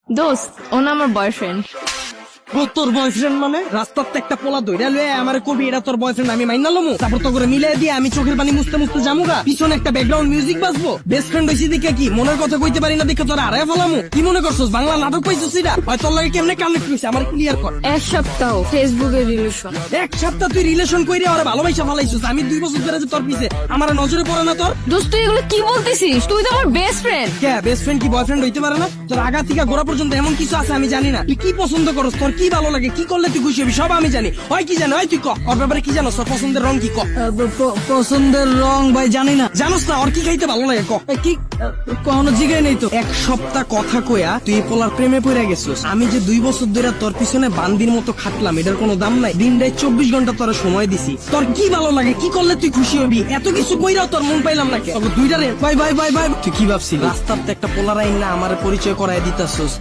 দোস্ত ও না আমার বয়ফ্রেন্ড। তোর বয়ফ্রেন্ড মানে রাস্তাতে একটা পোলা দইরা লয়ে আমার কবি এটা তোর বয়ফ্রেন্ড আমি মাইনা লমু তারপর তো করে মিলাই দিয়ে আমি চোখের পানি মুছতে মুছতে জামুগা পিছনে একটা ব্যাকগ্রাউন্ড মিউজিক বাজবো বেস্ট ফ্রেন্ড হইছি দেখে কি মনের কথা কইতে পারি না দেখে তোর আড়াই ফেলামু কি মনে করছস বাংলা নাটক পাইছস এটা হয় তোর লাগে কেমনে কানেক্ট হইছে আমার ক্লিয়ার কর। এক সপ্তাহ ফেসবুকে রিলেশন। এক সপ্তাহ তুই রিলেশন কইরে ওরে ভালোবাসা ফেলাইছস আমি 2 বছর ধরে যে তোর পিছে আমার নজরে পড়ে না তোর। দোস্ত তুই এগুলো কি বলতেছিস? তুই তো আমার বেস্ট ফ্রেন্ড। কে বেস্ট ফ্রেন্ড কি বয়ফ্রেন্ড হইতে পারে না? তোর আগা থেকে গোড়া পর্যন্ত এমন কিছু আছে আমি জানি না। তুই কি পছন্দ করস, তোর কি ভালো লাগে, কি করলে তুই খুশি হবি সব আমি জানি। হয় কি জানো, হয় তুই ক ওর ব্যাপারে কি জানোস, তোর পছন্দের রং কি ক। পছন্দের রং ভাই জানি না। জানোস না ওর কি খাইতে ভালো লাগে ক। কি কখনো জিগাই নেই তো। এক সপ্তাহ কথা কয়া তুই এই পোলার প্রেমে পড়ে গেছিস। আমি যে 2 বছর ধরে তোর পিছনে বান্দির মতো খাটলাম এটার কোনো দাম নাই। দিন রাত 24 ঘন্টা তোর সময় দিছি। তোর কি ভালো লাগে, কি করলে তুই খুশি হবি, এত কিছু কইরাও তোর মন পাইলাম না কে। দুইটা রে ভাই ভাই ভাই ভাই তুই কি ভাবছিস রাস্তাতে একটা পোলার আইন না আমার পরিচয় করায় দিতাছস।